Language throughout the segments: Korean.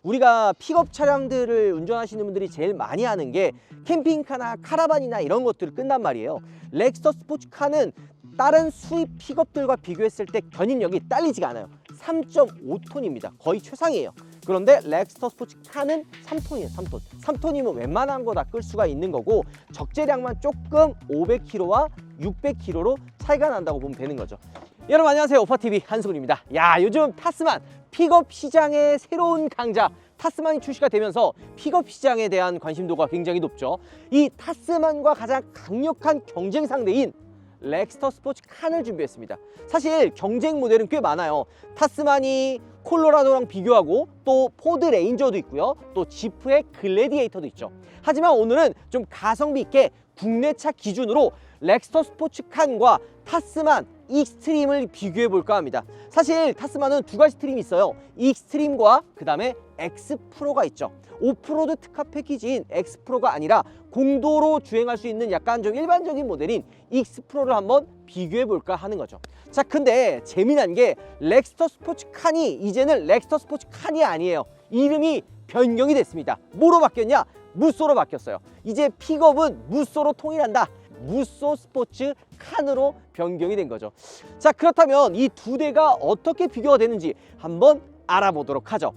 우리가 픽업 차량들을 운전하시는 분들이 제일 많이 하는 게 캠핑카나 카라반이나 이런 것들을 끈단 말이에요. 렉서스 스포츠카는 다른 수입 픽업들과 비교했을 때 견인력이 딸리지가 않아요. 3.5톤입니다. 거의 최상이에요. 그런데 렉서스 스포츠카는 3톤이에요. 3톤. 3톤이면 웬만한 거 다 끌 수가 있는 거고 적재량만 조금 500kg와 600kg로 차이가 난다고 보면 되는 거죠. 여러분 안녕하세요. 오파TV 한승훈입니다. 야, 요즘 타스만 픽업 시장의 새로운 강자 타스만이 출시가 되면서 픽업 시장에 대한 관심도가 굉장히 높죠. 이 타스만과 가장 강력한 경쟁 상대인 렉스터 스포츠칸을 준비했습니다. 사실 경쟁 모델은 꽤 많아요. 타스만이 콜로라도랑 비교하고 또 포드 레인저도 있고요. 또 지프의 글래디에이터도 있죠. 하지만 오늘은 좀 가성비 있게 국내차 기준으로 렉스터 스포츠칸과 타스만 익스트림을 비교해 볼까 합니다. 사실 타스만은 두 가지 트림이 있어요. 익스트림과 그 다음에 엑스프로가 있죠. 오프로드 특화 패키지인 엑스프로가 아니라 공도로 주행할 수 있는 약간 좀 일반적인 모델인 익스프로를 한번 비교해 볼까 하는 거죠. 자, 근데 재미난 게 렉스터 스포츠칸이 이제는 lek스터 스포츠칸이 아니에요. 이름이 변경이 됐습니다. 뭐로 바뀌었냐? 무쏘로 바뀌었어요. 이제 픽업은 무쏘로 통일한다. 무쏘 스포츠 칸으로 변경이 된 거죠. 자, 그렇다면 이 두 대가 어떻게 비교가 되는지 한번 알아보도록 하죠.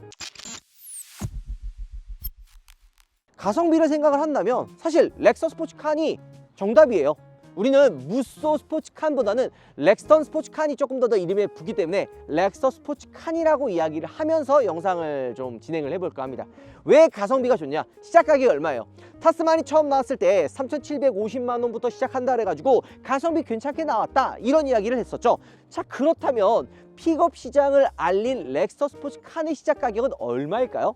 가성비를 생각을 한다면 사실 렉서 스포츠칸이 정답이에요. 우리는 무쏘 스포츠칸보다는 렉스턴 스포츠칸이 조금 더 이름에 붙기 때문에 렉서 스포츠칸이라고 이야기를 하면서 영상을 좀 진행을 해볼까 합니다. 왜 가성비가 좋냐? 시작 가격이 얼마예요? 타스만이 처음 나왔을 때 3,750만 원부터 시작한다 그래가지고 가성비 괜찮게 나왔다 이런 이야기를 했었죠. 자, 그렇다면 픽업 시장을 알린 렉서 스포츠칸의 시작 가격은 얼마일까요?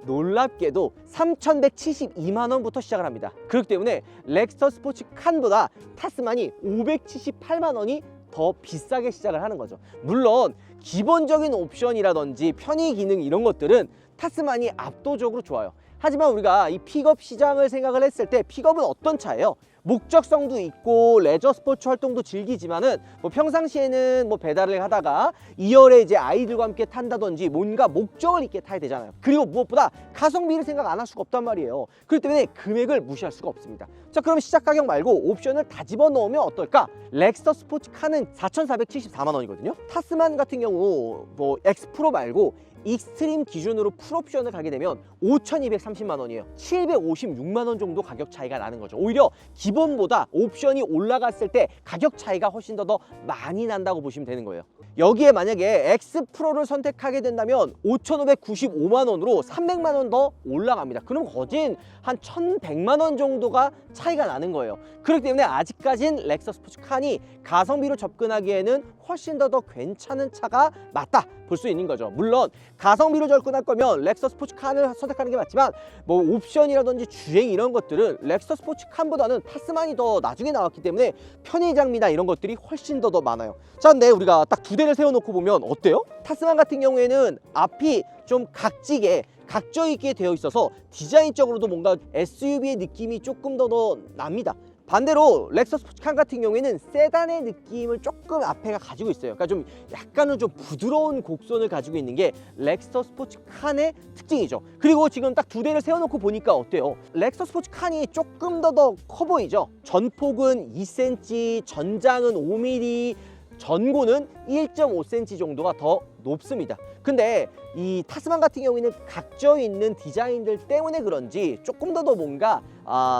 놀랍게도 3,172만 원부터 시작을 합니다. 그렇기 때문에 렉서 스포츠칸보다 타스만이 578만 원이 더 비싸게 시작을 하는 거죠. 물론 기본적인 옵션이라든지 편의 기능 이런 것들은 타스만이 압도적으로 좋아요. 하지만 우리가 이 픽업 시장을 생각을 했을 때 픽업은 어떤 차예요? 목적성도 있고 레저 스포츠 활동도 즐기지만은 뭐 평상시에는 뭐 배달을 하다가 2열에 이제 아이들과 함께 탄다든지 뭔가 목적을 있게 타야 되잖아요. 그리고 무엇보다 가성비를 생각 안 할 수가 없단 말이에요. 그렇기 때문에 금액을 무시할 수가 없습니다. 자, 그럼 시작 가격 말고 옵션을 다 집어넣으면 어떨까? 렉서 스포츠카는 4,474만 원이거든요. 타스만 같은 경우 뭐 엑스프로 말고 익스트림 기준으로 풀옵션을 가게 되면 5,230만 원이에요. 756만 원 정도 가격 차이가 나는 거죠. 오히려 기본보다 옵션이 올라갔을 때 가격 차이가 훨씬 더 많이 난다고 보시면 되는 거예요. 여기에 만약에 엑스프로를 선택하게 된다면 5,595만 원으로 300만 원 더 올라갑니다. 그럼 거진 한 1,100만 원 정도가 차이가 나는 거예요. 그렇기 때문에 아직까진 렉서 스포츠칸이 가성비로 접근하기에는 훨씬 더 괜찮은 차가 맞다 볼 수 있는 거죠. 물론 가성비로 접근할 거면 렉서 스포츠칸을 선택하는 게 맞지만 뭐 옵션이라든지 주행 이런 것들은 렉서 스포츠칸보다는 타스만이 더 나중에 나왔기 때문에 편의 장비나 이런 것들이 훨씬 더 많아요. 자, 근데 우리가 딱 두 대를 세워놓고 보면 어때요? 타스만 같은 경우에는 앞이 좀 각져 있게 되어 있어서 디자인적으로도 뭔가 SUV의 느낌이 조금 더 납니다. 반대로 렉서 스포츠칸 같은 경우에는 세단의 느낌을 조금 앞에가 가지고 있어요. 그러니까 좀 약간은 좀 부드러운 곡선을 가지고 있는 게 렉서 스포츠칸의 특징이죠. 그리고 지금 딱 두 대를 세워놓고 보니까 어때요? 렉서 스포츠칸이 조금 더 커 보이죠? 전폭은 2cm, 전장은 5mm, 전고는 1.5cm 정도가 더 높습니다. 근데 이 타스만 같은 경우에는 각져 있는 디자인들 때문에 그런지 조금 더 뭔가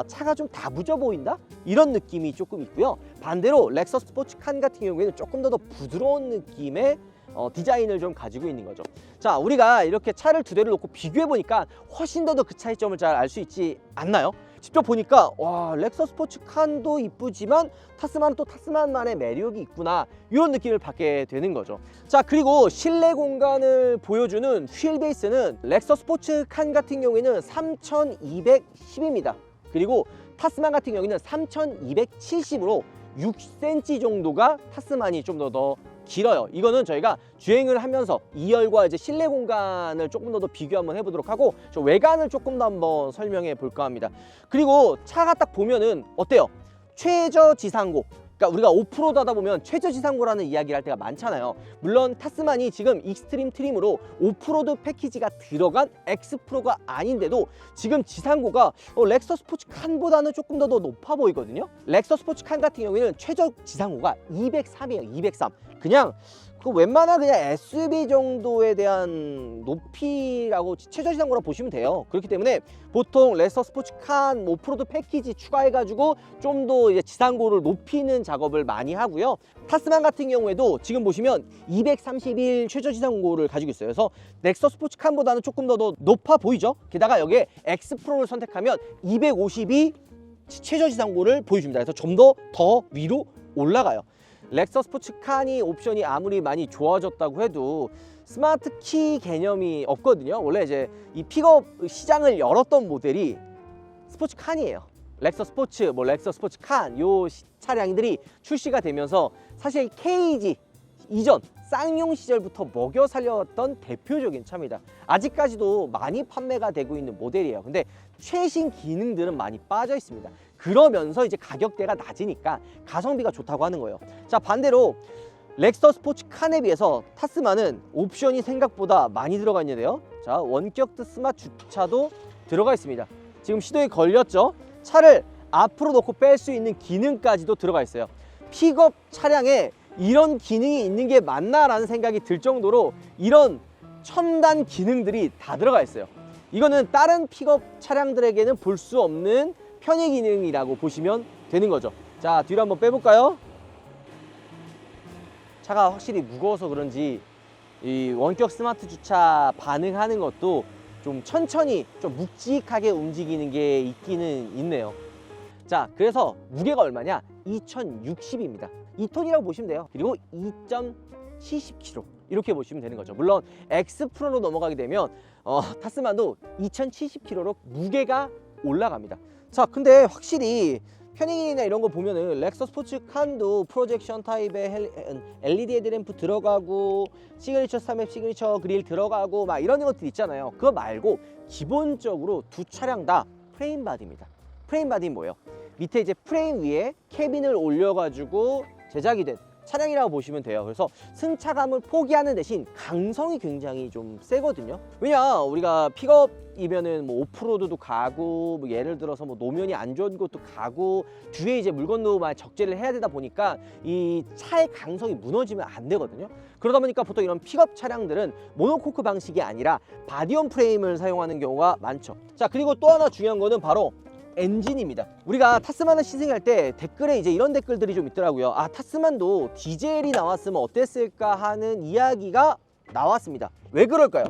차가 좀 다부져 보인다? 이런 느낌이 조금 있고요. 반대로 렉서 스포츠칸 같은 경우에는 조금 더 부드러운 느낌의 디자인을 좀 가지고 있는 거죠. 자, 우리가 이렇게 차를 두 대를 놓고 비교해 보니까 훨씬 더 그 차이점을 잘 알 수 있지 않나요? 직접 보니까 와, 렉서 스포츠칸도 이쁘지만 타스만은 또 타스만만의 매력이 있구나 이런 느낌을 받게 되는 거죠. 자, 그리고 실내 공간을 보여주는 휠 베이스는 렉서 스포츠칸 같은 경우에는 3,210입니다. 그리고 타스만 같은 경우에는 3,270으로 6cm 정도가 타스만이 좀 더 길어요. 이거는 저희가 주행을 하면서 2열과 이제 실내 공간을 조금 더 비교 한번 해보도록 하고 저 외관을 조금 더 한번 설명해 볼까 합니다. 그리고 차가 딱 보면은 어때요? 최저 지상고 그러니까 우리가 오프로드 하다 보면 최저지상고라는 이야기를 할 때가 많잖아요. 물론 타스만이 지금 익스트림 트림으로 오프로드 패키지가 들어간 X프로가 아닌데도 지금 지상고가 렉서 스포츠 칸보다는 조금 더 높아 보이거든요. 렉서 스포츠 칸 같은 경우에는 최저 지상고가 203이에요. 203. 그냥 웬만한 그냥 SUV 정도에 대한 높이라고 최저지상고라 보시면 돼요. 그렇기 때문에 보통 렉서 스포츠 칸 오프로드 패키지 추가해가지고 좀 더 이제 지상고를 높이는 작업을 많이 하고요. 타스만 같은 경우에도 지금 보시면 231 최저지상고를 가지고 있어요. 그래서 렉서 스포츠 칸보다는 조금 더 높아 보이죠. 게다가 여기에 X프로를 선택하면 252 최저지상고를 보여줍니다. 그래서 좀 더 위로 올라가요. 렉서 스포츠 칸이 옵션이 아무리 많이 좋아졌다고 해도 스마트 키 개념이 없거든요. 원래 이제 이 픽업 시장을 열었던 모델이 스포츠 칸이에요. 렉서 스포츠, 렉서 스포츠 칸 요 차량들이 출시가 되면서 사실 KG 이전 쌍용 시절부터 먹여 살렸던 대표적인 차입니다. 아직까지도 많이 판매가 되고 있는 모델이에요. 근데 최신 기능들은 많이 빠져 있습니다. 그러면서 이제 가격대가 낮으니까 가성비가 좋다고 하는 거예요. 자, 반대로 렉서 스포츠 칸에 비해서 타스만은 옵션이 생각보다 많이 들어가 있는데요. 자, 원격 스마트 주차도 들어가 있습니다. 지금 시동이 걸렸죠? 차를 앞으로 놓고 뺄 수 있는 기능까지도 들어가 있어요. 픽업 차량에 이런 기능이 있는 게 맞나라는 생각이 들 정도로 이런 첨단 기능들이 다 들어가 있어요. 이거는 다른 픽업 차량들에게는 볼 수 없는 편의 기능이라고 보시면 되는 거죠. 자, 뒤로 한번 빼볼까요? 차가 확실히 무거워서 그런지 이 원격 스마트 주차 반응하는 것도 좀 천천히 좀 묵직하게 움직이는 게 있기는 있네요. 자, 그래서 무게가 얼마냐? 2060입니다. 2톤이라고 보시면 돼요. 그리고 2.70kg 이렇게 보시면 되는 거죠. 물론 X프로로 넘어가게 되면 타스만도 2070kg로 무게가 올라갑니다. 자, 근데 확실히 편의기능이나 이런 거 보면은 렉서 스포츠 칸도 프로젝션 타입의 LED 헤드램프 들어가고 시그니처 스타맵 시그니처 그릴 들어가고 막 이런 것들 있잖아요. 그거 말고 기본적으로 두 차량 다 프레임 바디입니다. 프레임 바디는 뭐예요? 밑에 이제 프레임 위에 캐빈을 올려가지고 제작이 된 차량이라고 보시면 돼요. 그래서 승차감을 포기하는 대신 강성이 굉장히 좀 세거든요. 왜냐, 우리가 픽업이면은 오프로드도 가고 예를 들어서 노면이 안 좋은 곳도 가고 뒤에 이제 물건도 많이 적재를 해야 되다 보니까 이 차의 강성이 무너지면 안 되거든요. 그러다 보니까 보통 이런 픽업 차량들은 모노코크 방식이 아니라 바디온 프레임을 사용하는 경우가 많죠. 자, 그리고 또 하나 중요한 거는 바로 엔진입니다. 우리가 타스만을 시승할 때 댓글에 이제 이런 댓글들이 좀 있더라고요. 아, 타스만도 디젤이 나왔으면 어땠을까 하는 이야기가 나왔습니다. 왜 그럴까요?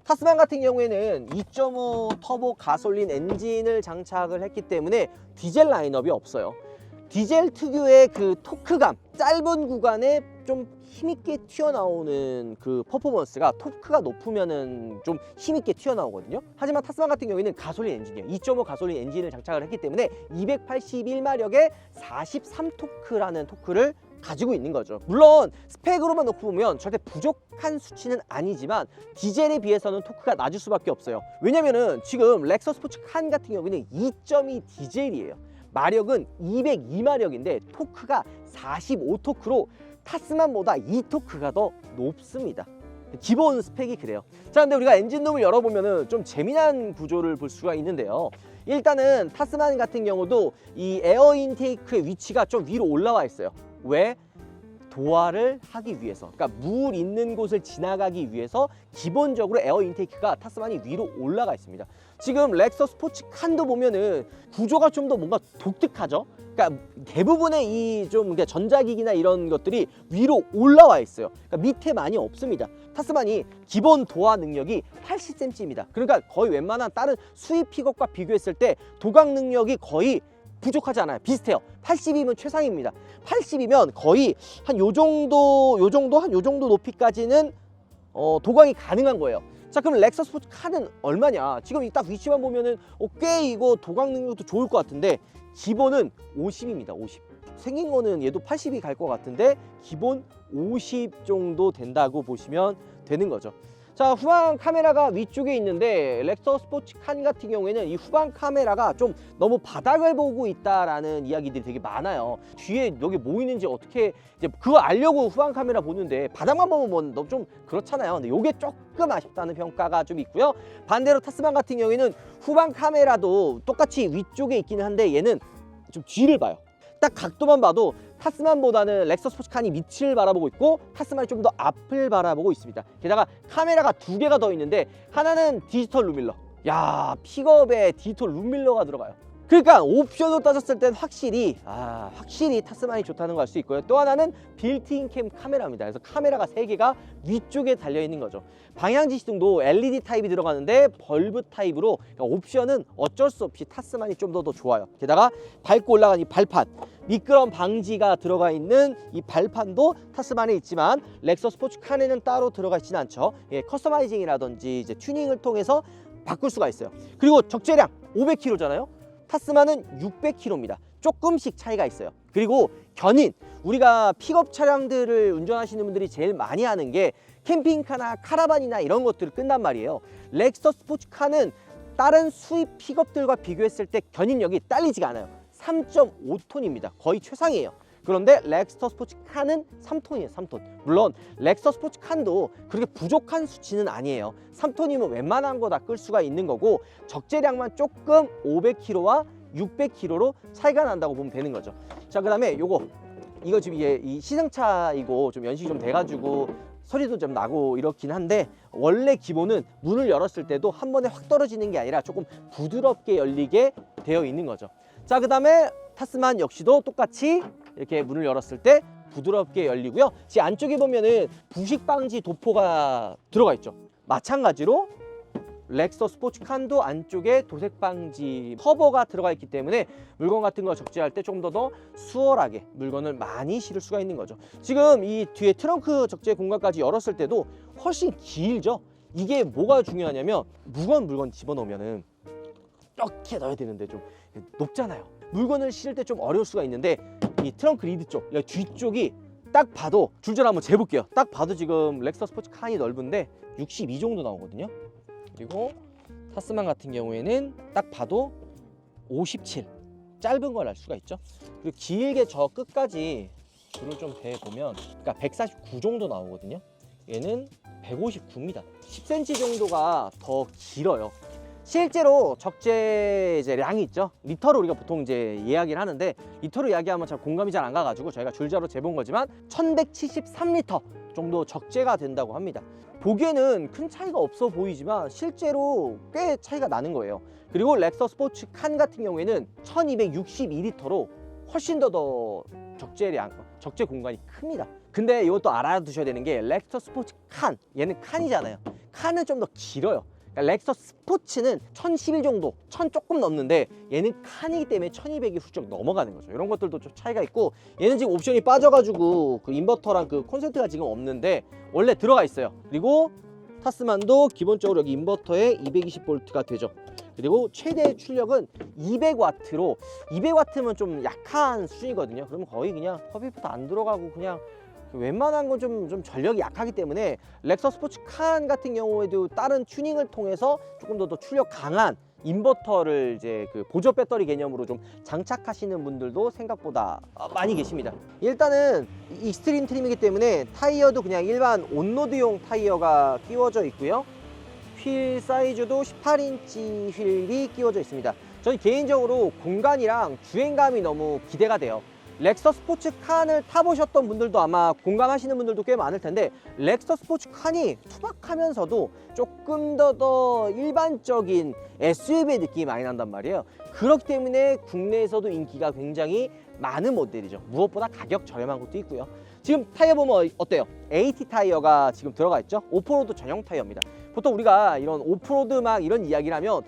타스만 같은 경우에는 2.5 터보 가솔린 엔진을 장착을 했기 때문에 디젤 라인업이 없어요. 디젤 특유의 그 토크감, 짧은 구간에 좀 힘있게 튀어나오는 그 퍼포먼스가 토크가 높으면은 좀 힘있게 튀어나오거든요. 하지만 타스만 같은 경우에는 가솔린 엔진이에요. 2.5 가솔린 엔진을 장착을 했기 때문에 281마력에 43토크라는 토크를 가지고 있는 거죠. 물론 스펙으로만 놓고 보면 절대 부족한 수치는 아니지만 디젤에 비해서는 토크가 낮을 수밖에 없어요. 왜냐면은 지금 렉서 스포츠 칸 같은 경우에는 2.2 디젤이에요. 마력은 202마력인데 토크가 45토크로 타스만보다 2토크가 더 높습니다. 기본 스펙이 그래요. 자, 근데 우리가 엔진룸을 열어보면은 좀 재미난 구조를 볼 수가 있는데요. 일단은 타스만 같은 경우도 이 에어 인테이크의 위치가 좀 위로 올라와 있어요. 왜? 도화를 하기 위해서, 그러니까 물 있는 곳을 지나가기 위해서 기본적으로 에어 인테이크가 타스만이 위로 올라가 있습니다. 지금 렉서 스포츠 칸도 보면은 구조가 좀 더 뭔가 독특하죠. 그러니까 대부분의 이 좀 전자기기나 이런 것들이 위로 올라와 있어요. 그러니까 밑에 많이 없습니다. 타스만이 기본 도화 능력이 80cm입니다. 그러니까 거의 웬만한 다른 수입 픽업과 비교했을 때 도각 능력이 거의 부족하지 않아요. 비슷해요. 80이면 최상입니다. 80이면 거의 한 요 정도 높이까지는 도각이 가능한 거예요. 자, 그럼 렉서 스포츠 칸은 얼마냐? 지금 딱 위치만 보면은 꽤 이거 도각 능력도 좋을 것 같은데 기본은 50입니다. 50. 생긴 거는 얘도 80이 갈 것 같은데 기본 50 정도 된다고 보시면 되는 거죠. 자, 후방 카메라가 위쪽에 있는데 렉서 스포츠칸 같은 경우에는 이 후방 카메라가 좀 너무 바닥을 보고 있다라는 이야기들이 되게 많아요. 뒤에 여기 뭐 있는지 어떻게 이제 그거 알려고 후방 카메라 보는데 바닥만 보면 뭐 좀 그렇잖아요. 근데 이게 조금 아쉽다는 평가가 좀 있고요. 반대로 타스만 같은 경우에는 후방 카메라도 똑같이 위쪽에 있기는 한데 얘는 좀 뒤를 봐요. 딱 각도만 봐도 타스만보다는 렉서 스포츠칸이 밑을 바라보고 있고 타스만이 좀 더 앞을 바라보고 있습니다. 게다가 카메라가 두 개가 더 있는데 하나는 디지털 룸밀러. 야, 픽업에 디지털 룸밀러가 들어가요. 그러니까 옵션으로 따졌을 땐 확실히 타스만이 좋다는 걸 알 수 있고요. 또 하나는 빌트인 캠 카메라입니다. 그래서 카메라가 3개가 위쪽에 달려 있는 거죠. 방향지 시동도 LED 타입이 들어가는데 벌브 타입으로, 그러니까 옵션은 어쩔 수 없이 타스만이 좀 더 좋아요. 게다가 밟고 올라간 이 발판, 미끄럼 방지가 들어가 있는 이 발판도 타스만에 있지만 렉서 스포츠칸에는 따로 들어가 있지는 않죠. 예, 커스터마이징이라든지 이제 튜닝을 통해서 바꿀 수가 있어요. 그리고 적재량 500kg잖아요. 타스만은 600kg입니다. 조금씩 차이가 있어요. 그리고 견인, 우리가 픽업 차량들을 운전하시는 분들이 제일 많이 하는 게 캠핑카나 카라반이나 이런 것들을 끈단 말이에요. 렉서 스포츠카는 다른 수입 픽업들과 비교했을 때 견인력이 딸리지가 않아요. 3.5톤입니다. 거의 최상이에요. 그런데 렉서 스포츠칸은 3톤이에요. 3톤. 물론 렉서 스포츠칸도 그렇게 부족한 수치는 아니에요. 3톤이면 웬만한 거 다 끌 수가 있는 거고 적재량만 조금 500kg와 600kg로 차이가 난다고 보면 되는 거죠. 자, 그 다음에 이거 지금 이 시승차이고 좀 연식이 좀 돼가지고 소리도 좀 나고 이렇긴 한데 원래 기본은 문을 열었을 때도 한 번에 확 떨어지는 게 아니라 조금 부드럽게 열리게 되어 있는 거죠. 자, 그 다음에 타스만 역시도 똑같이 이렇게 문을 열었을 때 부드럽게 열리고요. 지 안쪽에 보면은 부식 방지 도포가 들어가 있죠. 마찬가지로 렉서 스포츠칸도 안쪽에 도색 방지 커버가 들어가 있기 때문에 물건 같은 거 적재할 때 조금 더 수월하게 물건을 많이 실을 수가 있는 거죠. 지금 이 뒤에 트렁크 적재 공간까지 열었을 때도 훨씬 길죠. 이게 뭐가 중요하냐면 무거운 물건 집어넣으면은 이렇게 넣어야 되는데 좀 높잖아요. 물건을 실을 때 좀 어려울 수가 있는데 이 트렁크 리드 쪽, 뒤쪽이 딱 봐도 줄줄 한번 재볼게요. 딱 봐도 지금 렉서 스포츠 칸이 넓은데 62 정도 나오거든요. 그리고 타스만 같은 경우에는 딱 봐도 57, 짧은 걸 알 수가 있죠. 그리고 길게 저 끝까지 줄을 좀 대보면 그러니까 149 정도 나오거든요. 얘는 159입니다. 10cm 정도가 더 길어요. 실제로 적재 이제 량이 있죠. 리터로 우리가 보통 이제 이야기를 하는데 리터로 이야기하면 잘 공감이 잘 안 가가지고 저희가 줄자로 재본 거지만 1173리터 정도 적재가 된다고 합니다. 보기에는 큰 차이가 없어 보이지만 실제로 꽤 차이가 나는 거예요. 그리고 렉서 스포츠 칸 같은 경우에는 1262리터로 훨씬 더 적재량, 적재 공간이 큽니다. 근데 이것도 알아두셔야 되는 게 렉서 스포츠 칸, 얘는 칸이잖아요. 칸은 좀 더 길어요. 그러니까 렉서 스포츠는 1011 정도, 1000 조금 넘는데 얘는 칸이기 때문에 1200이 훌쩍 넘어가는 거죠. 이런 것들도 좀 차이가 있고 얘는 지금 옵션이 빠져가지고 그 인버터랑 그 콘센트가 지금 없는데 원래 들어가 있어요. 그리고 타스만도 기본적으로 여기 인버터에 220V가 되죠. 그리고 최대 출력은 200W로 200W면 좀 약한 수준이거든요. 그러면 거의 그냥 흡입도 안 들어가고 그냥 웬만한 건 좀 전력이 약하기 때문에 렉서 스포츠 칸 같은 경우에도 다른 튜닝을 통해서 조금 더 출력 강한 인버터를 이제 그 보조 배터리 개념으로 좀 장착하시는 분들도 생각보다 많이 계십니다. 일단은 익스트림 트림이기 때문에 타이어도 그냥 일반 온로드용 타이어가 끼워져 있고요. 휠 사이즈도 18인치 휠이 끼워져 있습니다. 저는 개인적으로 공간이랑 주행감이 너무 기대가 돼요. 렉서 스포츠 칸을 타보셨던 분들도 아마 공감하시는 분들도 꽤 많을 텐데 렉서 스포츠 칸이 투박하면서도 조금 더 일반적인 SUV의 느낌이 많이 난단 말이에요. 그렇기 때문에 국내에서도 인기가 굉장히 많은 모델이죠. 무엇보다 가격 저렴한 것도 있고요. 지금 타이어 보면 어때요? AT 타이어가 지금 들어가 있죠. 오프로드 전용 타이어입니다. 보통 우리가 이런 오프로드 막 이런 이야기를 하면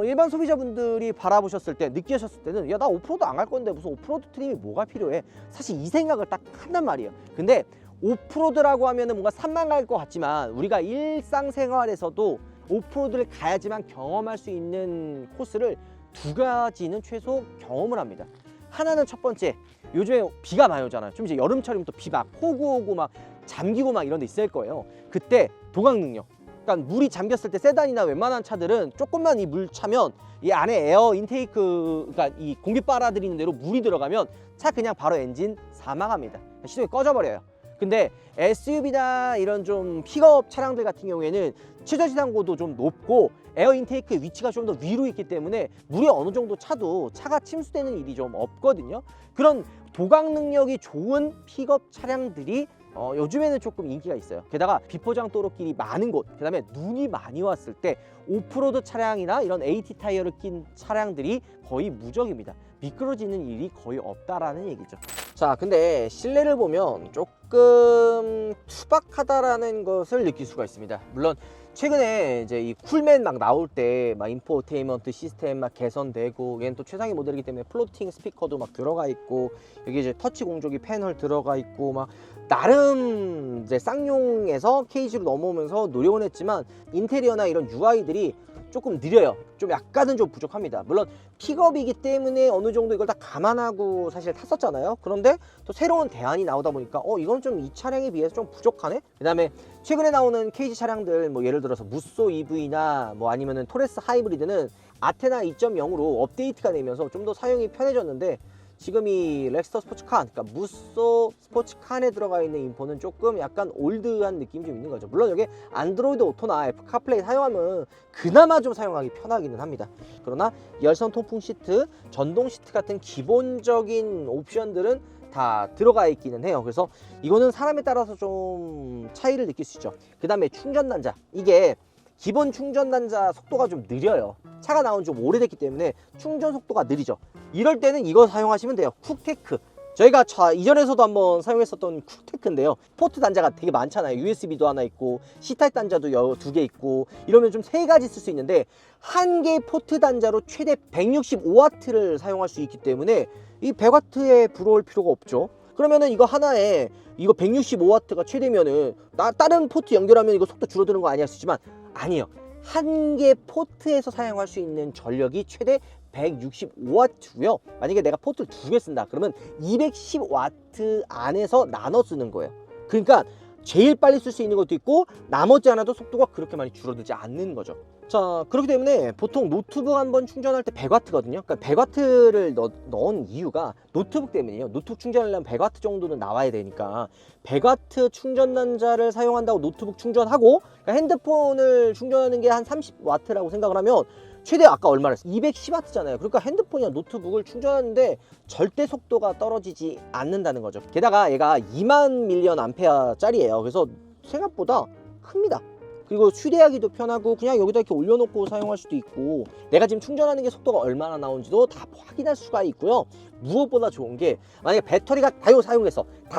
일반 소비자분들이 바라보셨을 때 느끼셨을 때는 야, 나 오프로드 안 갈 건데 무슨 오프로드 트림이 뭐가 필요해? 사실 이 생각을 딱 한단 말이에요. 근데 오프로드라고 하면은 뭔가 산만 갈 것 같지만 우리가 일상생활에서도 오프로드를 가야지만 경험할 수 있는 코스를 두 가지는 최소 경험을 합니다. 하나는 첫 번째, 요즘에 비가 많이 오잖아요. 좀 이제 여름철이면 또 비 막 폭우 오고 막 잠기고 막 이런 데 있을 거예요. 그때 도강 능력, 그러니까 물이 잠겼을 때 세단이나 웬만한 차들은 조금만 이 물 차면 이 안에 에어 인테이크, 그러니까 이 공기 빨아들이는 대로 물이 들어가면 차 그냥 바로 엔진 사망합니다. 시동이 꺼져버려요. 근데 SUV나 이런 좀 픽업 차량들 같은 경우에는 최저지상고도 좀 높고 에어 인테이크의 위치가 좀 더 위로 있기 때문에 물이 어느 정도 차도 차가 침수되는 일이 좀 없거든요. 그런 도각 능력이 좋은 픽업 차량들이 요즘에는 조금 인기가 있어요. 게다가 비포장 도로길이 많은 곳, 그 다음에 눈이 많이 왔을 때 오프로드 차량이나 이런 AT 타이어를 낀 차량들이 거의 무적입니다. 미끄러지는 일이 거의 없다라는 얘기죠. 자, 근데 실내를 보면 조금 투박하다라는 것을 느낄 수가 있습니다. 물론 최근에 이제 이 쿨맨 막 나올 때 막 인포테인먼트 시스템 막 개선되고, 얘는 또 최상위 모델이기 때문에 플로팅 스피커도 막 들어가 있고, 여기 이제 터치 공조기 패널 들어가 있고, 막 나름 이제 쌍용에서 케이지로 넘어오면서 노력은 했지만 인테리어나 이런 UI들이 조금 느려요. 좀 약간은 좀 부족합니다. 물론 픽업이기 때문에 어느 정도 이걸 다 감안하고 사실 탔었잖아요. 그런데 또 새로운 대안이 나오다 보니까 이건 좀 이 차량에 비해서 좀 부족하네. 그 다음에 최근에 나오는 KG 차량들, 뭐 예를 들어서 무쏘 EV나 뭐 아니면은 토레스 하이브리드는 아테나 2.0으로 업데이트가 되면서 좀 더 사용이 편해졌는데, 지금 이 렉스터 스포츠카, 그러니까 무쏘 스포츠카에 들어가 있는 인포는 조금 약간 올드한 느낌이 좀 있는 거죠. 물론 여기 안드로이드 오토나 애플 카플레이 사용하면 그나마 좀 사용하기 편하기는 합니다. 그러나 열선 통풍 시트, 전동 시트 같은 기본적인 옵션들은 다 들어가 있기는 해요. 그래서 이거는 사람에 따라서 좀 차이를 느낄 수 있죠. 그 다음에 충전 단자, 이게 기본 충전 단자 속도가 좀 느려요. 차가 나온 지 좀 오래됐기 때문에 충전 속도가 느리죠. 이럴 때는 이거 사용하시면 돼요. 쿡테크. 저희가 이전에서도 한번 사용했었던 쿡테크인데요. 포트 단자가 되게 많잖아요. USB도 하나 있고 C타입 단자도 2개 있고, 이러면 좀 3가지 쓸 수 있는데 한 개의 포트 단자로 최대 165W를 사용할 수 있기 때문에 이 100W에 불어올 필요가 없죠. 그러면은 이거 하나에 이거 165W가 최대면은 다른 포트 연결하면 이거 속도 줄어드는 거 아니야 싶지만, 아니에요. 한 개 포트에서 사용할 수 있는 전력이 최대 165W고요. 만약에 내가 포트를 2개 쓴다 그러면 210W 안에서 나눠 쓰는 거예요. 그러니까 제일 빨리 쓸 수 있는 것도 있고, 나머지 하나도 속도가 그렇게 많이 줄어들지 않는 거죠. 자, 그렇기 때문에 보통 노트북 한번 충전할 때 100W거든요. 그러니까 100W를 넣은 이유가 노트북 때문이에요. 노트북 충전하려면 100W 정도는 나와야 되니까 100W 충전 단자를 사용한다고 노트북 충전하고, 그러니까 핸드폰을 충전하는 게 한 30W라고 생각을 하면 최대 아까 얼마나 했어? 210W잖아요. 그러니까 핸드폰이나 노트북을 충전하는데 절대 속도가 떨어지지 않는다는 거죠. 게다가 얘가 2만 밀리언 암페어 짜리예요. 그래서 생각보다 큽니다. 그리고 휴대하기도 편하고 그냥 여기다 이렇게 올려놓고 사용할 수도 있고, 내가 지금 충전하는 게 속도가 얼마나 나오는지도 다 확인할 수가 있고요. 무엇보다 좋은 게, 만약에 배터리가 다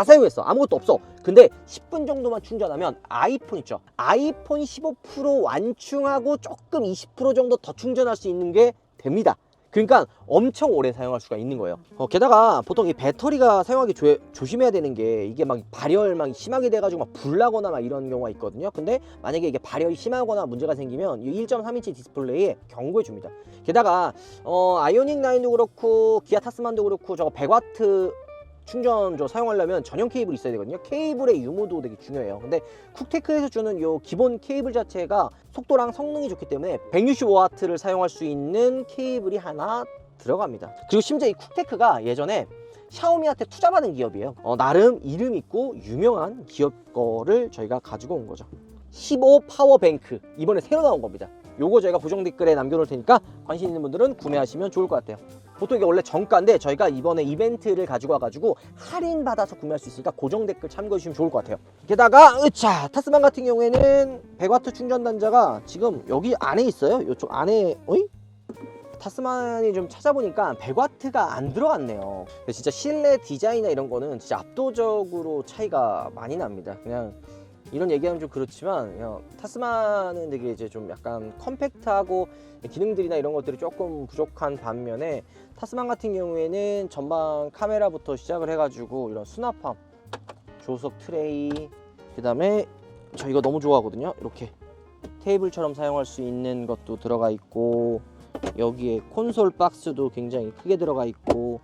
사용했어, 아무것도 없어. 근데 10분 정도만 충전하면 아이폰 있죠, 아이폰 15 프로 완충하고 조금 20% 정도 더 충전할 수 있는 게 됩니다. 그러니까 엄청 오래 사용할 수가 있는 거예요. 게다가 보통 이 배터리가 사용하기 조심해야 되는 게, 이게 막 발열 막 심하게 돼가지고 막 불나거나 막 이런 경우가 있거든요. 근데 만약에 이게 발열이 심하거나 문제가 생기면 이 1.3인치 디스플레이에 경고해 줍니다. 게다가 아이오닉 9도 그렇고 기아 타스만도 그렇고 저거 100W 충전조 사용하려면 전용 케이블이 있어야 되거든요. 케이블의 유무도 되게 중요해요. 근데 쿡테크에서 주는 요 기본 케이블 자체가 속도랑 성능이 좋기 때문에 165W를 사용할 수 있는 케이블이 하나 들어갑니다. 그리고 심지어 이 쿡테크가 예전에 샤오미한테 투자받은 기업이에요. 나름 이름 있고 유명한 기업 거를 저희가 가지고 온 거죠. 15 파워뱅크, 이번에 새로 나온 겁니다. 요거 저희가 고정 댓글에 남겨놓을 테니까 관심 있는 분들은 구매하시면 좋을 것 같아요. 보통 이게 원래 정가인데 저희가 이번에 이벤트를 가지고 와가지고 할인받아서 구매할 수 있으니까 고정 댓글 참고해 주시면 좋을 것 같아요. 게다가 타스만 같은 경우에는 100W 충전 단자가 지금 여기 안에 있어요. 이쪽 안에 타스만이 좀 찾아보니까 100W가 안 들어갔네요. 근데 진짜 실내 디자인이나 이런 거는 진짜 압도적으로 차이가 많이 납니다. 그냥 이런 얘기하면 좀 그렇지만 타스만은 되게 이제 좀 약간 컴팩트하고 기능들이나 이런 것들이 조금 부족한 반면에, 타스만 같은 경우에는 전방 카메라부터 시작을 해가지고 이런 수납함, 조석 트레이, 그 다음에 저 이거 너무 좋아하거든요. 이렇게 테이블처럼 사용할 수 있는 것도 들어가 있고, 여기에 콘솔 박스도 굉장히 크게 들어가 있고,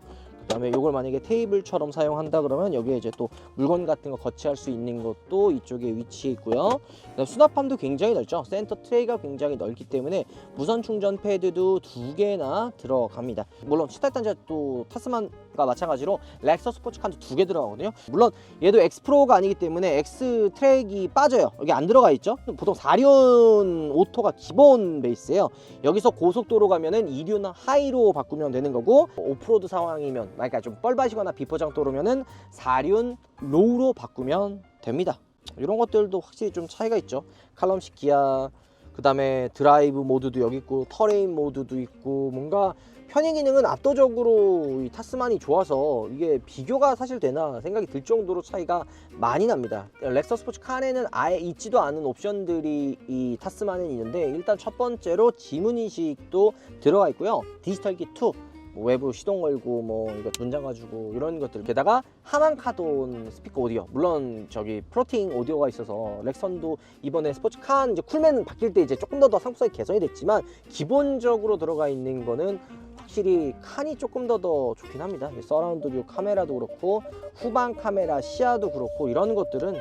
그다음에 이걸 만약에 테이블처럼 사용한다 그러면 여기에 이제 또 물건 같은 거 거치할 수 있는 것도 이쪽에 위치해 있고요. 그다음 수납함도 굉장히 넓죠. 센터 트레이가 굉장히 넓기 때문에 무선 충전 패드도 2개나 들어갑니다. 물론 시타이탄자 또 타스만과 마찬가지로 렉서 스포츠칸도 2개 들어가거든요. 물론 얘도 X 프로가 아니기 때문에 X 트랙이 빠져요. 여기 안 들어가 있죠. 보통 4륜 오토가 기본 베이스예요. 여기서 고속도로 가면은 2륜 하이로 바꾸면 되는 거고, 오프로드 상황이면 그러니까 좀 뻘밭이거나 비포장 도로면은 4륜 로우로 바꾸면 됩니다. 이런 것들도 확실히 좀 차이가 있죠. 칼럼식 기아, 그 다음에 드라이브 모드도 여기 있고 터레인 모드도 있고, 뭔가 편의 기능은 압도적으로 이 타스만이 좋아서 이게 비교가 사실 되나 생각이 들 정도로 차이가 많이 납니다. 렉서 스포츠 칸에는 아예 있지도 않은 옵션들이 이 타스만은 있는데, 일단 첫 번째로 지문 인식도 들어가 있고요. 디지털 키2, 뭐 외부 시동 걸고 뭐 이거 문 잠가주고 이런 것들, 게다가 하만 카돈 스피커 오디오, 물론 저기 플로팅 오디오가 있어서 렉선도 이번에 스포츠칸 이제 쿨맨 바뀔 때 이제 조금 더 상품성이 개선이 됐지만, 기본적으로 들어가 있는 거는 확실히 칸이 조금 더 좋긴 합니다. 서라운드 뷰 카메라도 그렇고 후방 카메라 시야도 그렇고 이런 것들은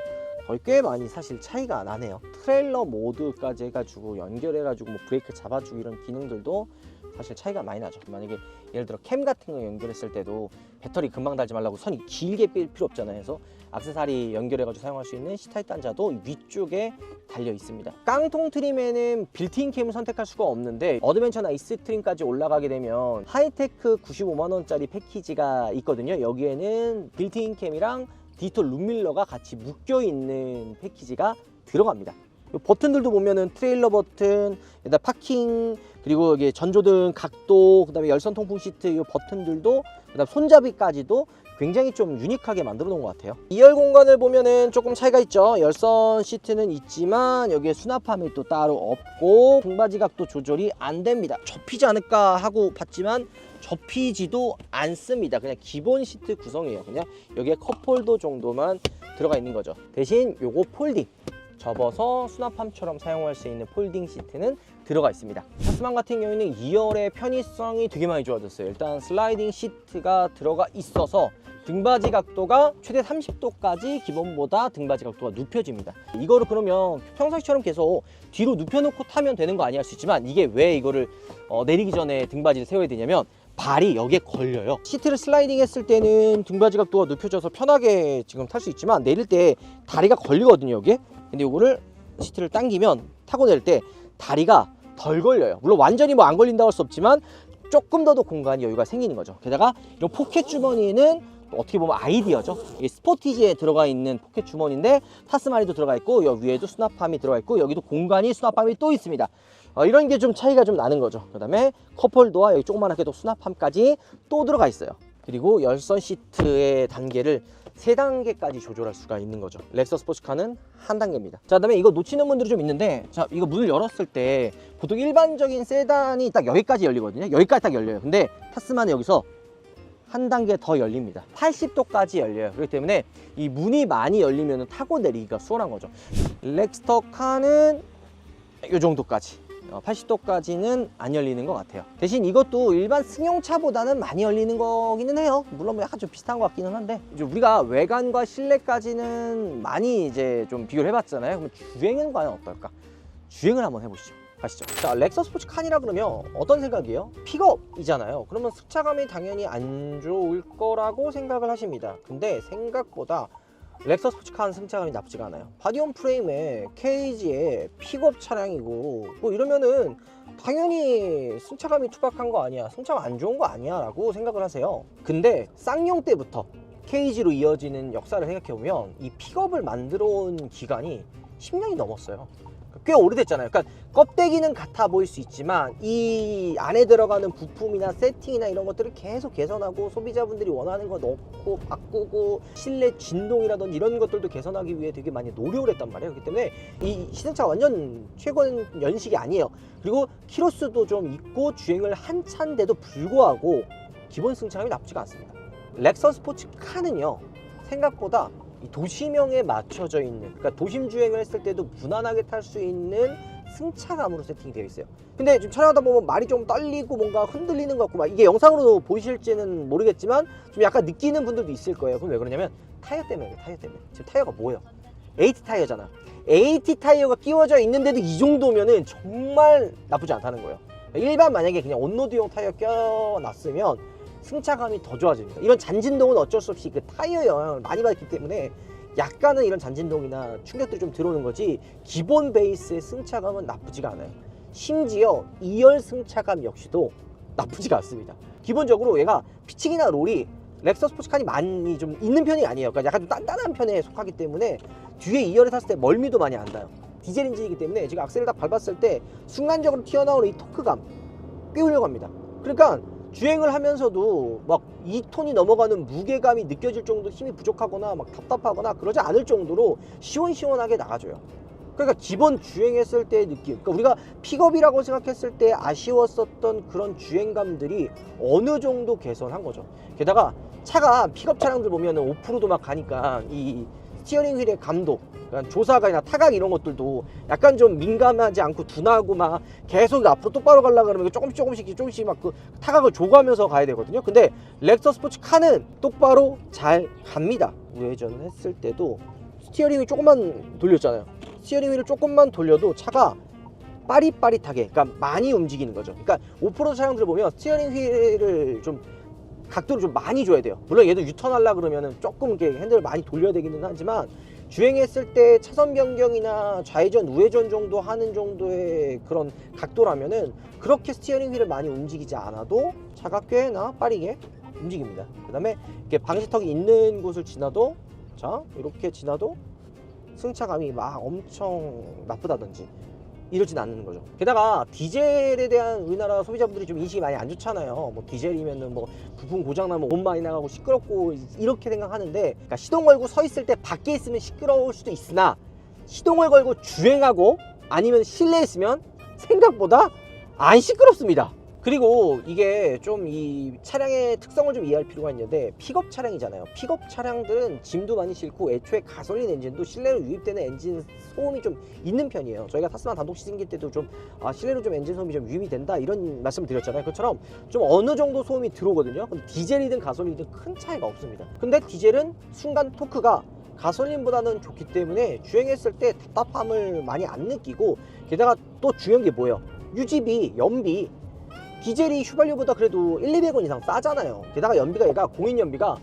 거의 꽤 많이 사실 차이가 나네요. 트레일러 모드까지 해가지고 연결해가지고 뭐 브레이크 잡아주고 이런 기능들도 사실 차이가 많이 나죠. 만약에 예를 들어 캠 같은 거 연결했을 때도 배터리 금방 달지 말라고 선이 길게 뺄 필요 없잖아요. 그래서 액세서리 연결해가지고 사용할 수 있는 C타입단자도 위쪽에 달려 있습니다. 깡통 트림에는 빌트인 캠을 선택할 수가 없는데, 어드벤처나 익스트림까지 올라가게 되면 하이테크 95만원짜리 패키지가 있거든요. 여기에는 빌트인 캠이랑 디지털 룸밀러가 같이 묶여 있는 패키지가 들어갑니다. 버튼들도 보면은 트레일러 버튼, 그다음 파킹, 그리고 여기 전조등 각도, 그다음에 열선 통풍 시트 이 버튼들도, 그다음 손잡이까지도 굉장히 좀 유니크하게 만들어 놓은 것 같아요. 2열 공간을 보면은 조금 차이가 있죠. 열선 시트는 있지만 여기에 수납함이 또 따로 없고, 등받이 각도 조절이 안 됩니다. 접히지 않을까 하고 봤지만 접히지도 않습니다. 그냥 기본 시트 구성이에요. 그냥 여기에 컵홀더 정도만 들어가 있는 거죠. 대신 요거 폴딩, 접어서 수납함처럼 사용할 수 있는 폴딩 시트는 들어가 있습니다. 타스만 같은 경우에는 2열의 편의성이 되게 많이 좋아졌어요. 일단 슬라이딩 시트가 들어가 있어서 등받이 각도가 최대 30도까지 기본보다 등받이 각도가 눕혀집니다. 이거를 그러면 평상시처럼 계속 뒤로 눕혀놓고 타면 되는 거 아니야 할 수 있지만, 이게 왜 이거를 내리기 전에 등받이를 세워야 되냐면 발이 여기에 걸려요. 시트를 슬라이딩 했을 때는 등받이 각도가 눕혀져서 편하게 지금 탈 수 있지만, 내릴 때 다리가 걸리거든요 여기에. 근데 이거를 시트를 당기면 타고 내릴 때 다리가 덜 걸려요. 물론 완전히 뭐 안 걸린다고 할 수 없지만 조금 더 공간이 여유가 생기는 거죠. 게다가 이 포켓 주머니는 어떻게 보면 아이디어죠. 이게 스포티지에 들어가 있는 포켓 주머니인데 타스만이도 들어가 있고, 여기 위에도 수납함이 들어가 있고, 여기도 공간이 수납함이 또 있습니다. 이런 게 좀 차이가 좀 나는 거죠. 그 다음에 컵홀더와 여기 조그만하게 또 수납함까지 또 들어가 있어요. 그리고 열선 시트의 단계를 3단계까지 조절할 수가 있는 거죠. 렉서 스포츠카는 한 단계입니다. 자, 그다음에 이거 놓치는 분들이 좀 있는데, 자, 이거 문을 열었을 때 보통 일반적인 세단이 딱 여기까지 열리거든요. 여기까지 딱 열려요. 근데 타스만은 여기서 한 단계 더 열립니다. 80도까지 열려요. 그렇기 때문에 이 문이 많이 열리면 타고 내리기가 수월한 거죠. 렉스터 카는 이 정도까지, 80도까지는 안 열리는 것 같아요. 대신 이것도 일반 승용차보다는 많이 열리는 거기는 해요. 물론 뭐 약간 좀 비슷한 것 같기는 한데, 이제 우리가 외관과 실내까지는 많이 이제 좀 비교를 해봤잖아요. 그럼 주행은 과연 어떨까? 주행을 한번 해보시죠. 가시죠. 자, 렉서 스포츠 칸이라 그러면 어떤 생각이에요? 픽업이잖아요. 그러면 승차감이 당연히 안 좋을 거라고 생각을 하십니다. 근데 생각보다 렉서 스포츠 칸 승차감이 나쁘지가 않아요. 바디온 프레임에 케이지에 픽업 차량이고 뭐 이러면은 당연히 승차감이 투박한 거 아니야, 승차감 안 좋은 거 아니야 라고 생각을 하세요. 근데 쌍용 때부터 케이지로 이어지는 역사를 생각해보면 이 픽업을 만들어 온 기간이 10년이 넘었어요. 꽤 오래됐잖아요. 그러니까 껍데기는 같아 보일 수 있지만 이 안에 들어가는 부품이나 세팅이나 이런 것들을 계속 개선하고, 소비자분들이 원하는 거 넣고 바꾸고, 실내 진동이라든지 이런 것들도 개선하기 위해 되게 많이 노력을 했단 말이에요. 그렇기 때문에 이 시승차가 완전 최근 연식이 아니에요. 그리고 키로수도 좀 있고 주행을 한 차인데도 불구하고 기본 승차감이 나쁘지가 않습니다. 렉서 스포츠 카는요, 생각보다 이 도시명에 맞춰져 있는, 그러니까 도심 주행을 했을 때도 무난하게 탈 수 있는 승차감으로 세팅이 되어 있어요. 근데 지금 촬영하다 보면 말이 좀 떨리고 뭔가 흔들리는 것 같고 막 이게 영상으로 보이실지는 모르겠지만 좀 약간 느끼는 분들도 있을 거예요. 그럼 왜 그러냐면 타이어 때문에. 타이어 때문에. 지금 타이어가 뭐예요? AT 타이어잖아. AT 타이어가 끼워져 있는데도 이 정도면은 정말 나쁘지 않다는 거예요. 일반 만약에 그냥 온로드용 타이어 껴놨으면 승차감이 더 좋아집니다. 이런 잔진동은 어쩔 수 없이 그 타이어 영향을 많이 받기 때문에 약간은 이런 잔진동이나 충격들이 좀 들어오는 거지 기본 베이스의 승차감은 나쁘지가 않아요. 심지어 2열 승차감 역시도 나쁘지가 않습니다. 기본적으로 얘가 피칭이나 롤이 렉서 스포츠칸이 많이 좀 있는 편이 아니에요. 그러니까 약간 좀 단단한 편에 속하기 때문에 뒤에 2열에 탔을 때 멀미도 많이 안 나요. 디젤 엔진이기 때문에 지금 악셀을 딱 밟았을 때 순간적으로 튀어나오는 이 토크감 꽤 훌륭합니다. 그러니까 주행을 하면서도 막 2톤이 넘어가는 무게감이 느껴질 정도로 힘이 부족하거나 막 답답하거나 그러지 않을 정도로 시원시원하게 나가줘요. 그러니까 기본 주행했을 때의 느낌, 그러니까 우리가 픽업이라고 생각했을 때 아쉬웠었던 그런 주행감들이 어느 정도 개선한 거죠. 게다가 차가 픽업 차량들 보면은 오프로드 막 가니까 이 스티어링 휠의 감도, 그러니까 조사각이나 타각 이런 것들도 약간 좀 민감하지 않고 둔하고 막 계속 앞으로 똑바로 가려고 그러면 조금씩 막 그 타각을 줘가면서 가야 되거든요. 근데 렉서 스포츠 카는 똑바로 잘 갑니다. 우회전을 했을 때도 스티어링 휠 조금만 돌렸잖아요. 스티어링 휠을 조금만 돌려도 차가 빠릿빠릿하게, 그러니까 많이 움직이는 거죠. 그러니까 오프로드 차량들을 보면 스티어링 휠을 좀 각도를 좀 많이 줘야 돼요. 물론 얘도 유턴하려고 그러면은 조금 이렇게 핸들을 많이 돌려야 되기는 하지만 주행했을 때 차선 변경이나 좌회전, 우회전 정도 하는 정도의 그런 각도라면은 그렇게 스티어링 휠을 많이 움직이지 않아도 차가 꽤나 빠르게 움직입니다. 그 다음에 이렇게 방지턱이 있는 곳을 지나도, 자, 이렇게 지나도 승차감이 막 엄청 나쁘다든지 이러진 않는 거죠. 게다가 디젤에 대한 우리나라 소비자분들이 좀 인식이 많이 안 좋잖아요. 뭐 디젤이면은 뭐 부품 고장나면 온 많이 나가고 시끄럽고 이렇게 생각하는데, 그러니까 시동 걸고 서 있을 때 밖에 있으면 시끄러울 수도 있으나 시동을 걸고 주행하고 아니면 실내에 있으면 생각보다 안 시끄럽습니다. 그리고 이게 좀 이 차량의 특성을 좀 이해할 필요가 있는데, 픽업 차량이잖아요. 픽업 차량들은 짐도 많이 싣고 애초에 가솔린 엔진도 실내로 유입되는 엔진 소음이 좀 있는 편이에요. 저희가 타스만 단독 시승기 때도 좀 실내로 좀 엔진 소음이 좀 유입이 된다 이런 말씀을 드렸잖아요. 그것처럼 좀 어느 정도 소음이 들어오거든요. 근데 디젤이든 가솔린이든 큰 차이가 없습니다. 근데 디젤은 순간 토크가 가솔린보다는 좋기 때문에 주행했을 때 답답함을 많이 안 느끼고, 게다가 또 중요한 게 뭐예요? 유지비, 연비. 디젤이 휘발유보다 그래도 1,200원 이상 싸잖아요. 게다가 연비가 얘가 공인 연비가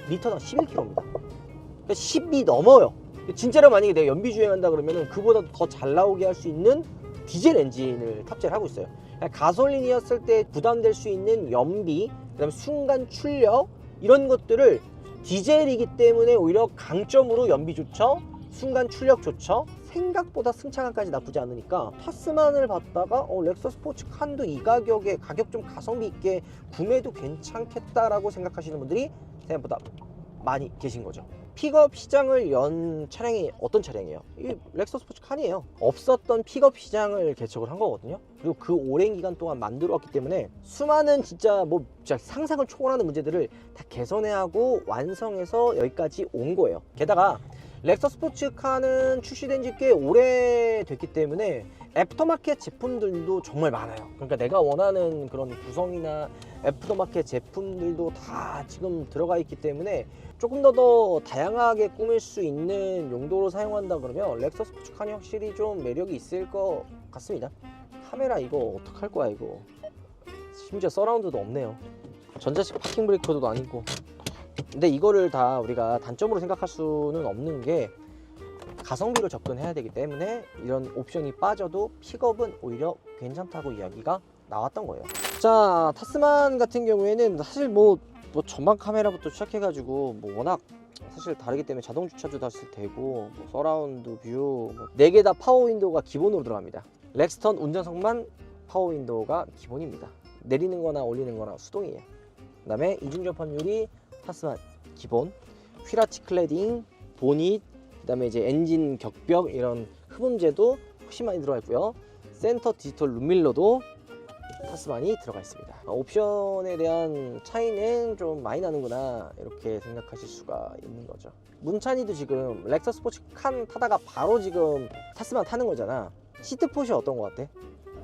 리터당 11km입니다. 그러니까 10이 넘어요. 진짜로 만약에 내가 연비 주행한다 그러면은 그보다 더 잘 나오게 할 수 있는 디젤 엔진을 탑재를 하고 있어요. 가솔린이었을 때 부담될 수 있는 연비, 그다음에 순간 출력 이런 것들을 디젤이기 때문에 오히려 강점으로 연비 좋죠, 순간 출력 좋죠, 생각보다 승차감까지 나쁘지 않으니까 타스만을 봤다가 렉서 스포츠 칸도 이 가격에 가격 좀 가성비 있게 구매도 괜찮겠다라고 생각하시는 분들이 생각보다 많이 계신 거죠. 픽업 시장을 연 차량이 어떤 차량이에요? 이 렉서 스포츠 칸이에요. 없었던 픽업 시장을 개척을 한 거거든요. 그리고 그 오랜 기간 동안 만들어 왔기 때문에 수많은 진짜 상상을 초월하는 문제들을 다 개선해하고 완성해서 여기까지 온 거예요. 게다가 렉서 스포츠카는 출시된 지 꽤 오래됐기 때문에 애프터마켓 제품들도 정말 많아요. 그러니까 내가 원하는 그런 구성이나 애프터마켓 제품들도 다 지금 들어가 있기 때문에 조금 더 다양하게 꾸밀 수 있는 용도로 사용한다 그러면 렉서 스포츠카는 확실히 좀 매력이 있을 것 같습니다. 카메라 이거 어떡할 거야 이거. 심지어 서라운드도 없네요. 전자식 파킹 브레이커도 아니고. 근데 이거를 다 우리가 단점으로 생각할 수는 없는 게 가성비로 접근해야 되기 때문에 이런 옵션이 빠져도 픽업은 오히려 괜찮다고 이야기가 나왔던 거예요. 자, 타스만 같은 경우에는 사실 뭐 전방 카메라부터 시작해가지고 워낙 사실 다르기 때문에 자동 주차도 다시 되고 서라운드 뷰 4개 다 파워 윈도우가 기본으로 들어갑니다. 렉스턴 운전석만 파워 윈도우가 기본입니다. 내리는 거나 올리는 거나 수동이에요. 그 다음에 이중 접합률이 타스만 기본, 휠아치 클래딩, 보닛, 그 다음에 이제 엔진 격벽 이런 흡음재도 훨씬 많이 들어가 있고요. 센터 디지털 룸밀러도 타스만이 들어가 있습니다. 옵션에 대한 차이는 좀 많이 나는구나 이렇게 생각하실 수가 있는 거죠. 문찬이도 지금 렉서 스포츠 칸 타다가 바로 지금 타스만 타는 거잖아. 시트폿이 어떤 것 같아?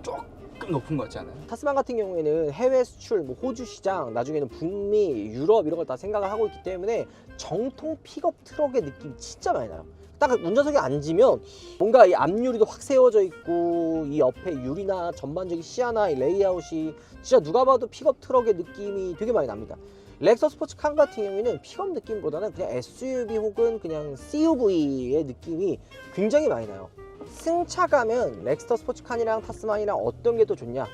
조금 높은 것 같지 않아요? 타스만 같은 경우에는 해외 수출, 뭐 호주 시장, 나중에는 북미, 유럽 이런 걸 다 생각을 하고 있기 때문에 정통 픽업 트럭의 느낌이 진짜 많이 나요. 딱 운전석에 앉으면 뭔가 이 앞유리도 확 세워져 있고 이 옆에 유리나 전반적인 시야나 이 레이아웃이 진짜 누가 봐도 픽업 트럭의 느낌이 되게 많이 납니다. 렉서 스포츠 칸 같은 경우에는 픽업 느낌보다는 그냥 SUV 혹은 그냥 CUV의 느낌이 굉장히 많이 나요. 승차감은 렉서 스포츠 칸이랑 타스만이랑 어떤 게 더 좋냐?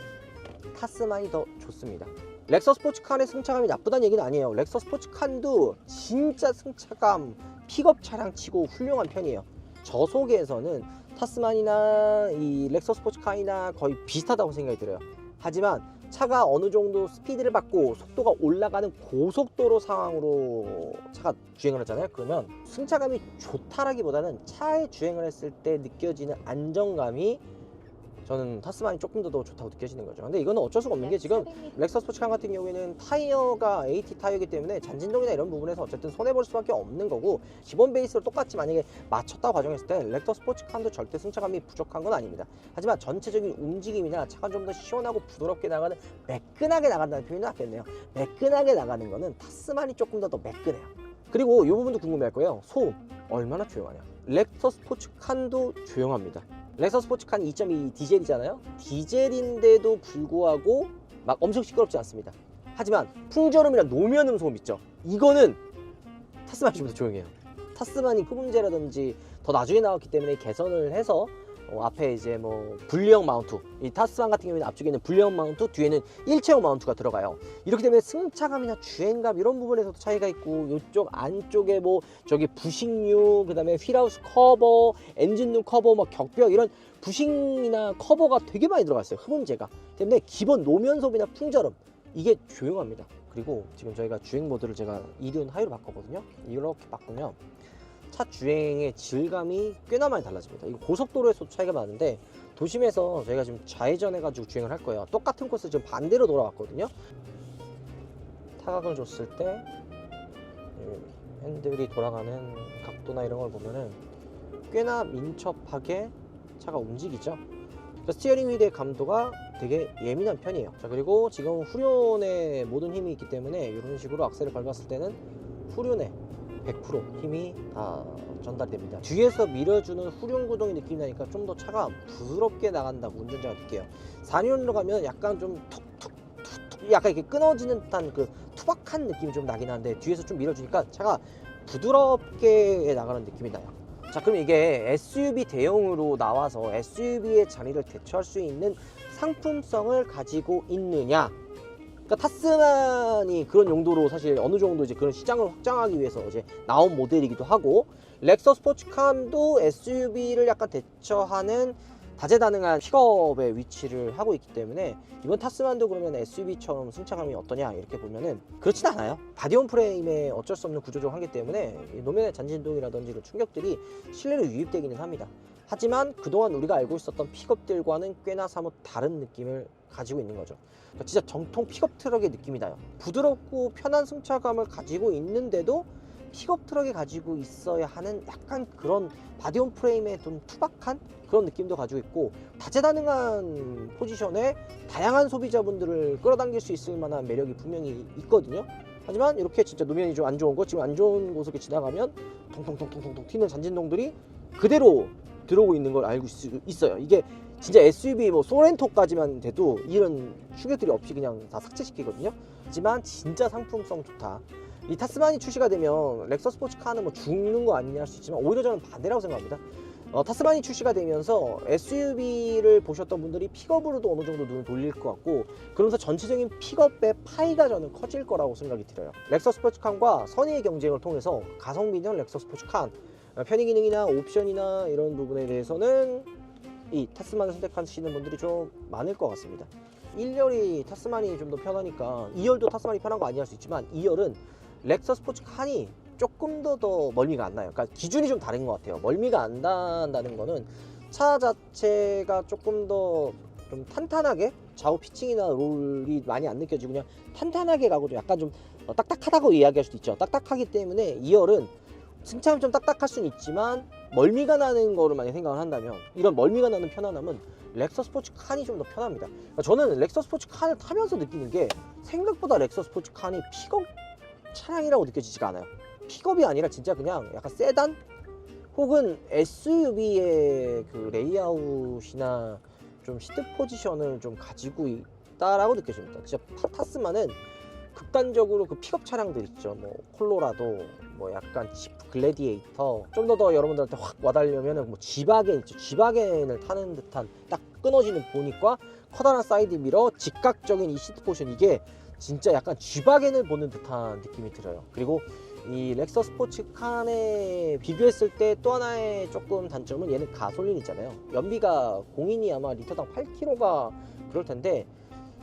타스만이 더 좋습니다. 렉서 스포츠 칸의 승차감이 나쁘다는 얘기는 아니에요. 렉서 스포츠 칸도 진짜 승차감 픽업 차량 치고 훌륭한 편이에요. 저속에서는 타스만이나 이 렉서 스포츠 칸이나 거의 비슷하다고 생각이 들어요. 하지만 차가 어느 정도 스피드를 받고 속도가 올라가는 고속도로 상황으로 차가 주행을 하잖아요. 그러면 승차감이 좋다라기보다는 차에 주행을 했을 때 느껴지는 안정감이 저는 타스만이 조금 더 좋다고 느껴지는 거죠. 근데 이거는 어쩔 수가 없는 게 지금 렉서 스포츠칸 같은 경우에는 타이어가 AT 타이어이기 때문에 잔진동이나 이런 부분에서 어쨌든 손해볼 수밖에 없는 거고, 기본 베이스로 똑같이 만약에 맞췄다고 가정했을 때 렉서 스포츠칸도 절대 승차감이 부족한 건 아닙니다. 하지만 전체적인 움직임이나 차가 좀 더 시원하고 부드럽게 나가는, 매끈하게 나간다는 표현이 낫겠네요. 매끈하게 나가는 거는 타스만이 조금 더 매끈해요. 그리고 이 부분도 궁금해할 거예요. 소음 얼마나 조용하냐. 렉서 스포츠칸도 조용합니다. 렉서 스포츠칸 2.2 디젤이잖아요. 디젤인데도 불구하고 막 엄청 시끄럽지 않습니다. 하지만 풍절음이나 노면음 소음 있죠. 이거는 타스만이 좀 더 조용해요. 타스만이 흡음재라든지 더 나중에 나왔기 때문에 개선을 해서 앞에 이제 뭐 분리형 마운트, 이 타스만 같은 경우에는 앞쪽에는 분리형 마운트, 뒤에는 일체형 마운트가 들어가요. 이렇기 때문에 승차감이나 주행감 이런 부분에서도 차이가 있고, 이쪽 안쪽에 뭐 저기 부식류, 그 다음에 휠하우스 커버, 엔진룸 커버, 뭐 격벽 이런 부식이나 커버가 되게 많이 들어갔어요. 흡음재가 때문에 기본 노면 소음이나 풍절음 이게 조용합니다. 그리고 지금 저희가 주행 모드를 제가 이륜 하이로 바꿨거든요. 이렇게 바꾸면 차 주행의 질감이 꽤나 많이 달라집니다. 이거 고속도로에서 차이가 많은데 도심에서 저희가 지금 좌회전 해가지고 주행을 할 거예요. 똑같은 코스 지금 반대로 돌아왔거든요. 타각을 줬을 때 핸들이 돌아가는 각도나 이런 걸 보면은 꽤나 민첩하게 차가 움직이죠. 스티어링 휠의 감도가 되게 예민한 편이에요. 자, 그리고 지금 후륜의 모든 힘이 있기 때문에 이런 식으로 악셀을 밟았을 때는 후륜의 100% 힘이 다 전달이 됩니다. 뒤에서 밀어주는 후륜 구동의 느낌이 나니까 좀 더 차가 부드럽게 나간다고 운전자가 느껴요. 4륜으로 가면 약간 좀 툭툭툭툭 약간 이렇게 끊어지는 듯한 그 투박한 느낌이 좀 나긴 한데, 뒤에서 좀 밀어주니까 차가 부드럽게 나가는 느낌이 나요. 자, 그럼 이게 SUV 대형으로 나와서 SUV의 자리를 대처할 수 있는 상품성을 가지고 있느냐? 그러니까 타스만이 그런 용도로 사실 어느 정도 이제 그런 시장을 확장하기 위해서 이제 나온 모델이기도 하고, 렉서 스포츠칸도 SUV를 약간 대처하는 다재다능한 픽업의 위치를 하고 있기 때문에 이번 타스만도 그러면 SUV처럼 승차감이 어떠냐 이렇게 보면은 그렇진 않아요. 바디온 프레임에 어쩔 수 없는 구조적 한계 때문에 노면의 잔진동이라든지 이런 충격들이 실내로 유입되기는 합니다. 하지만 그동안 우리가 알고 있었던 픽업들과는 꽤나 사뭇 다른 느낌을 가지고 있는 거죠. 그러니까 진짜 정통 픽업 트럭의 느낌이 나요. 부드럽고 편한 승차감을 가지고 있는데도 픽업 트럭이 가지고 있어야 하는 약간 그런 바디온 프레임의 좀 투박한 그런 느낌도 가지고 있고, 다재다능한 포지션에 다양한 소비자분들을 끌어당길 수 있을 만한 매력이 분명히 있거든요. 하지만 이렇게 진짜 노면이 좀 안 좋은 거, 지금 안 좋은 곳을 지나가면 통통통통통 튀는 잔진동들이 그대로 들어오고 있는 걸 알고 있어요. 이게 진짜 SUV 뭐 소렌토까지만 돼도 이런 충격들이 없이 그냥 다 삭제시키거든요. 하지만 진짜 상품성 좋다. 이 타스만이 출시가 되면 렉서 스포츠카는 뭐 죽는 거 아니냐 할 수 있지만, 오히려 저는 반대라고 생각합니다. 타스만이 출시가 되면서 SUV를 보셨던 분들이 픽업으로도 어느 정도 눈을 돌릴 것 같고, 그러면서 전체적인 픽업의 파이가 저는 커질 거라고 생각이 들어요. 렉서 스포츠칸과 선의의 경쟁을 통해서 가성비는 렉서 스포츠칸, 편의 기능이나 옵션이나 이런 부분에 대해서는 이 타스만을 선택하시는 분들이 좀 많을 것 같습니다. 1열이 타스만이 좀 더 편하니까 2열도 타스만이 편한 거 아니할 수 있지만, 2열은 렉서 스포츠칸이 조금 더 멀미가 안 나요. 그러니까 기준이 좀 다른 것 같아요. 멀미가 안 난다는 거는 차 자체가 조금 더 좀 탄탄하게, 좌우 피칭이나 롤이 많이 안 느껴지고 그냥 탄탄하게 가고 좀 약간 좀 딱딱하다고 이야기할 수도 있죠. 딱딱하기 때문에 2열은 승차감이 좀 딱딱할 수는 있지만 멀미가 나는 거를 만약 생각을 한다면 이런 멀미가 나는 편안함은 렉서 스포츠 칸이 좀 더 편합니다. 그러니까 저는 렉서 스포츠 칸을 타면서 느끼는 게 생각보다 렉서 스포츠 칸이 픽업 차량이라고 느껴지지가 않아요. 픽업이 아니라 진짜 그냥 약간 세단 혹은 SUV의 그 레이아웃이나 좀 시트 포지션을 좀 가지고 있다라고 느껴집니다. 진짜 타스만은 극단적으로 그 픽업 차량들 있죠. 뭐 콜로라도, 뭐 약간 지프 글래디에이터, 좀 더 여러분들한테 확 와닿으려면 뭐 지바겐 있죠. 지바겐을 타는 듯한 딱 끊어지는 보닛과 커다란 사이드 미러, 직각적인 이 시트 포지션, 이게 진짜 약간 지바겐을 보는 듯한 느낌이 들어요. 그리고 이 렉서 스포츠 칸에 비교했을 때 또 하나의 조금 단점은 얘는 가솔린이잖아요. 연비가 공인이 아마 리터당 8km가 그럴 텐데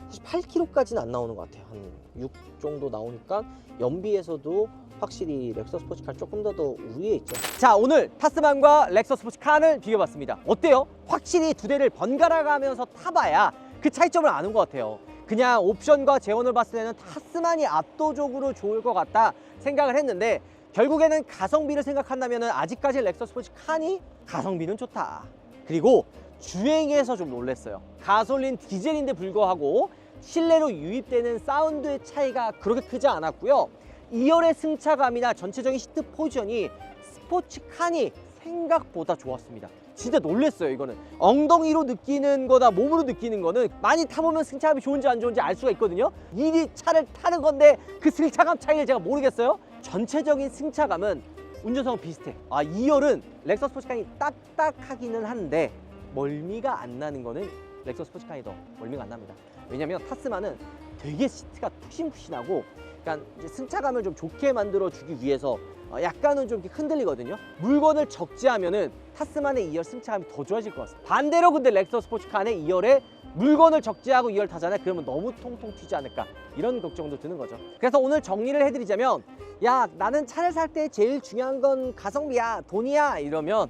사실 8km까지는 안 나오는 것 같아요. 한 6 정도 나오니까 연비에서도 확실히 렉서 스포츠 칸 조금 더 우위에 있죠. 자, 오늘 타스만과 렉서 스포츠 칸을 비교해봤습니다. 어때요? 확실히 두 대를 번갈아 가면서 타봐야 그 차이점을 아는 것 같아요. 그냥 옵션과 재원을 봤을 때는 타스만이 압도적으로 좋을 것 같다 생각을 했는데 결국에는 가성비를 생각한다면 아직까지 렉서 스포츠 칸이 가성비는 좋다. 그리고 주행에서 좀 놀랐어요. 가솔린 디젤인데 불구하고 실내로 유입되는 사운드의 차이가 그렇게 크지 않았고요. 2열의 승차감이나 전체적인 시트 포지션이 스포츠 칸이 생각보다 좋았습니다. 진짜 놀랐어요. 이거는 엉덩이로 느끼는 거다 몸으로 느끼는 거는 많이 타보면 승차감이 좋은지 안 좋은지 알 수가 있거든요. 이 차를 타는 건데 그 승차감 차이를 제가 모르겠어요. 전체적인 승차감은 운전성은 비슷해. 2열은 렉서 스포츠칸이 딱딱하기는 한데 멀미가 안 나는 거는 렉서 스포츠칸이 더 멀미가 안 납니다. 왜냐면 타스만은 되게 시트가 푹신푹신하고 그러니까 이제 승차감을 좀 좋게 만들어 주기 위해서 약간은 좀 이렇게 흔들리거든요. 물건을 적재하면은 타스만의 2열 승차감이 더 좋아질 것 같습니다. 반대로 근데 렉서 스포츠칸의 2열에 물건을 적재하고 2열 타잖아요. 그러면 너무 통통 튀지 않을까 이런 걱정도 드는 거죠. 그래서 오늘 정리를 해드리자면 야, 나는 차를 살 때 제일 중요한 건 가성비야, 돈이야 이러면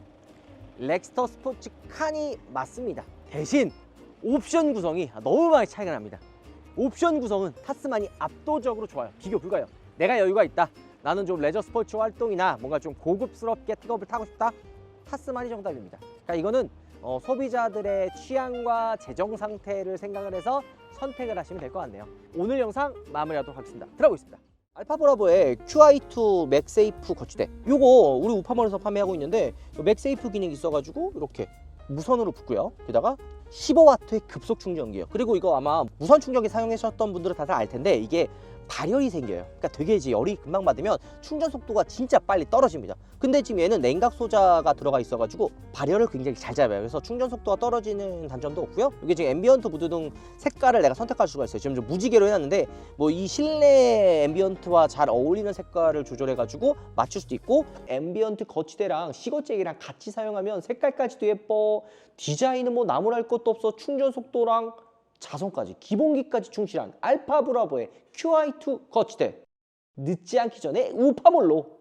렉서 스포츠 칸이 맞습니다. 대신 옵션 구성이 너무 많이 차이가 납니다. 옵션 구성은 타스만이 압도적으로 좋아요. 비교 불가요. 내가 여유가 있다, 나는 좀 레저 스포츠 활동이나 뭔가 좀 고급스럽게 픽업을 타고 싶다, 타스만이 정답입니다. 그러니까 이거는 소비자들의 취향과 재정 상태를 생각을 해서 선택을 하시면 될 것 같네요. 오늘 영상 마무리하도록 하겠습니다. 들어보겠습니다. 알파 브라보의 QI2 맥세이프 거치대, 요거 우리 우파몰에서 판매하고 있는데 맥세이프 기능이 있어가지고 이렇게 무선으로 붙고요. 게다가 15W의 급속 충전기예요. 그리고 이거 아마 무선 충전기 사용하셨던 분들은 다들 알 텐데 이게 발열이 생겨요. 그러니까 되게 이제 열이 금방 받으면 충전 속도가 진짜 빨리 떨어집니다. 근데 지금 얘는 냉각 소자가 들어가 있어가지고 발열을 굉장히 잘 잡아요. 그래서 충전 속도가 떨어지는 단점도 없고요. 이게 지금 앰비언트 무드등 색깔을 내가 선택할 수가 있어요. 지금 좀 무지개로 해놨는데 뭐 이 실내 앰비언트와 잘 어울리는 색깔을 조절해가지고 맞출 수도 있고, 앰비언트 거치대랑 시거잭이랑 같이 사용하면 색깔까지도 예뻐, 디자인은 뭐 나무랄 것도 없어, 충전 속도랑 자성까지 기본기까지 충실한 알파 브라보의 QI2 거치대, 늦지 않기 전에 우파몰로